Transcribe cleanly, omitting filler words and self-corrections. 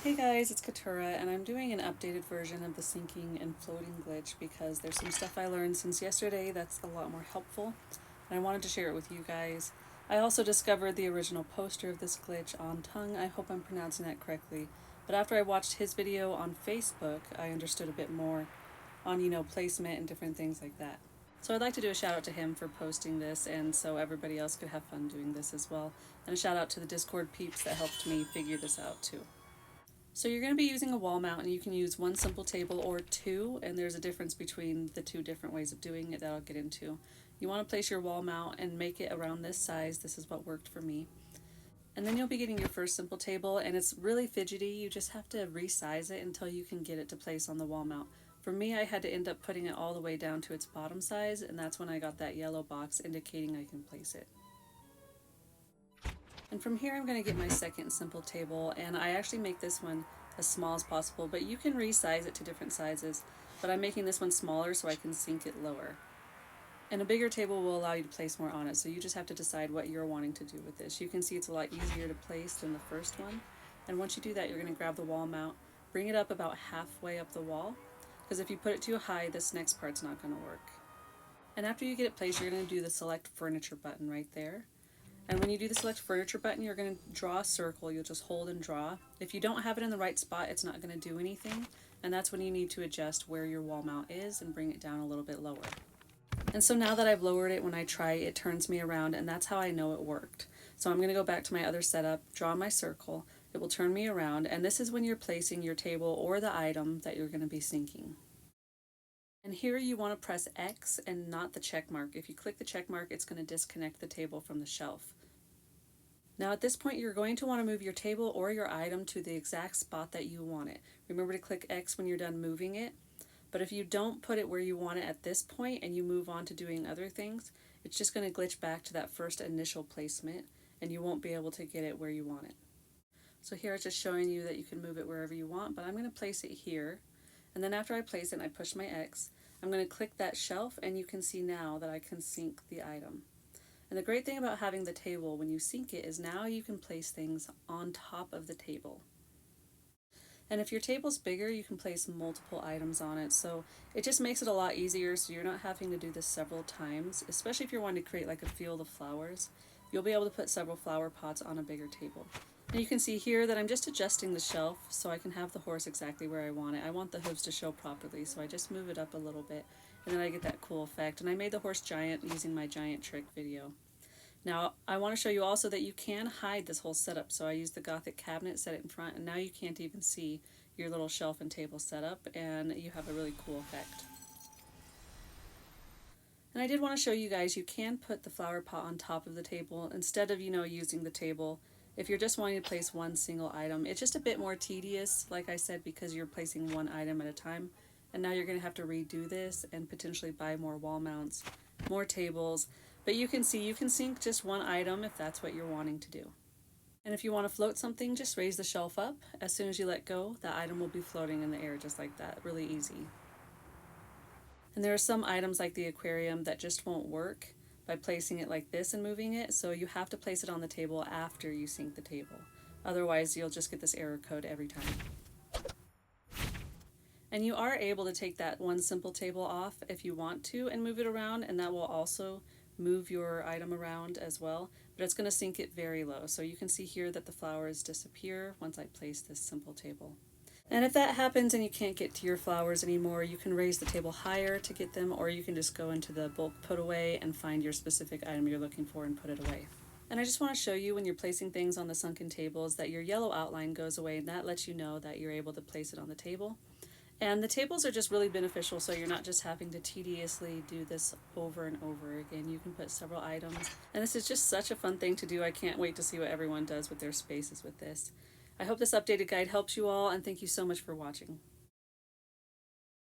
Hey guys, it's Katura, and I'm doing an updated version of the sinking and floating glitch because there's some stuff I learned since yesterday that's a lot more helpful, and I wanted to share it with you guys. I also discovered the original poster of this glitch on Tongue. I hope I'm pronouncing that correctly. But after I watched his video on Facebook, I understood a bit more on, placement and different things like that. So I'd like to do a shout out to him for posting this, and so everybody else could have fun doing this as well. And a shout out to the Discord peeps that helped me figure this out too. So you're going to be using a wall mount, and you can use one simple table or two, and there's a difference between the two different ways of doing it that I'll get into. You want to place your wall mount and make it around this size. This is what worked for me. And then you'll be getting your first simple table, and it's really fidgety. You just have to resize it until you can get it to place on the wall mount. For me, I had to end up putting it all the way down to its bottom size, and that's when I got that yellow box indicating I can place it. And from here I'm going to get my second simple table, and I actually make this one as small as possible, but you can resize it to different sizes, but I'm making this one smaller so I can sink it lower. And a bigger table will allow you to place more on it, so you just have to decide what you're wanting to do with this. You can see it's a lot easier to place than the first one, and once you do that, you're going to grab the wall mount, bring it up about halfway up the wall, because if you put it too high, this next part's not going to work. And after you get it placed, you're going to do the select furniture button right there. And when you do the select furniture button, you're going to draw a circle. You'll just hold and draw. If you don't have it in the right spot, it's not going to do anything. And that's when you need to adjust where your wall mount is and bring it down a little bit lower. And so now that I've lowered it, when I try, it turns me around, and that's how I know it worked. So I'm going to go back to my other setup, draw my circle. It will turn me around, and this is when you're placing your table or the item that you're going to be sinking. And here you want to press X and not the check mark. If you click the check mark, it's going to disconnect the table from the shelf. Now at this point, you're going to want to move your table or your item to the exact spot that you want it. Remember to click X when you're done moving it. But if you don't put it where you want it at this point and you move on to doing other things, it's just going to glitch back to that first initial placement, and you won't be able to get it where you want it. So here it's just showing you that you can move it wherever you want, but I'm going to place it here. And then after I place it and I push my X, I'm going to click that shelf, and you can see now that I can sink the item. And the great thing about having the table when you sink it is now you can place things on top of the table. And if your table's bigger, you can place multiple items on it, so it just makes it a lot easier, so you're not having to do this several times, especially if you're wanting to create like a field of flowers. You'll be able to put several flower pots on a bigger table. And you can see here that I'm just adjusting the shelf so I can have the horse exactly where I want it. I want the hooves to show properly, so I just move it up a little bit, and then I get that cool effect. And I made the horse giant using my giant trick video. Now, I want to show you also that you can hide this whole setup. So I used the Gothic cabinet, set it in front, and now you can't even see your little shelf and table setup, and you have a really cool effect. And I did want to show you guys, you can put the flower pot on top of the table instead of, using the table. If you're just wanting to place one single item, it's just a bit more tedious, like I said, because you're placing one item at a time. And now you're going to have to redo this and potentially buy more wall mounts, more tables. But you can see you can sink just one item if that's what you're wanting to do. And if you want to float something, just raise the shelf up. As soon as you let go, the item will be floating in the air just like that. Really easy. And there are some items like the aquarium that just won't work by placing it like this and moving it, so you have to place it on the table after you sink the table. Otherwise, you'll just get this error code every time. And you are able to take that one simple table off if you want to and move it around, and that will also move your item around as well, but it's going to sink it very low. So you can see here that the flowers disappear once I place this simple table. And if that happens and you can't get to your flowers anymore, you can raise the table higher to get them, or you can just go into the bulk put away and find your specific item you're looking for and put it away. And I just want to show you when you're placing things on the sunken tables that your yellow outline goes away, and that lets you know that you're able to place it on the table. And the tables are just really beneficial, so you're not just having to tediously do this over and over again. You can put several items, and this is just such a fun thing to do. I can't wait to see what everyone does with their spaces with this. I hope this updated guide helps you all, and thank you so much for watching.